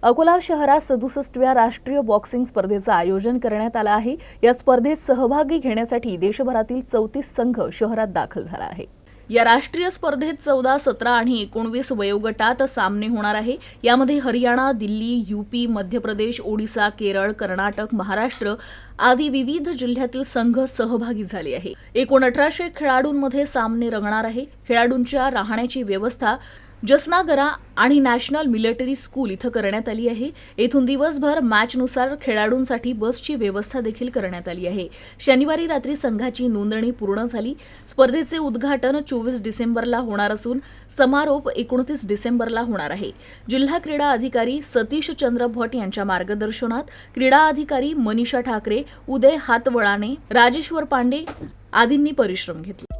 अकोला शहरात 67व्या राष्ट्रीय बॉक्सिंग स्पर्धेचं आयोजन करण्यात आलं आहे। या स्पर्धेत सहभागी घेण्यासाठी देशभरातील 34 संघ शहरात दाखल झाला आहे। या राष्ट्रीय स्पर्धेत 14, 17 आणि 19 वयोगटात सामने होणार आहे। यामध्ये हरियाणा, दिल्ली, यूपी, मध्य प्रदेश, ओडिशा, केरळ, कर्नाटक, महाराष्ट्र आदी विविध जिल्ह्यातील संघ सहभागी झाले आहे। एकूण 1800 खेळाडूंमध्ये सामने रंगणार आहे। खेळाडूंच्या राहण्याची व्यवस्था जसनागरा आणि नॅशनल मिलिटरी स्कूल इथं करण्यात आली आहे। येथून दिवसभर मॅचनुसार खेळाडूंसाठी बसची व्यवस्था देखील करण्यात आली आहे। शनिवारी रात्री संघाची नोंदणी पूर्ण झाली। स्पर्धेचे उद्घाटन 24 डिसेंबरला होणार असून समारोप 29 डिसेंबरला होणार आहे। जिल्हा क्रीडा अधिकारी सतीश चंद्र भट यांच्या मार्गदर्शनात क्रीडा अधिकारी मनीषा ठाकरे, उदय हातवळाने, राजेश्वर पांडे आदींनी परिश्रम घेतले।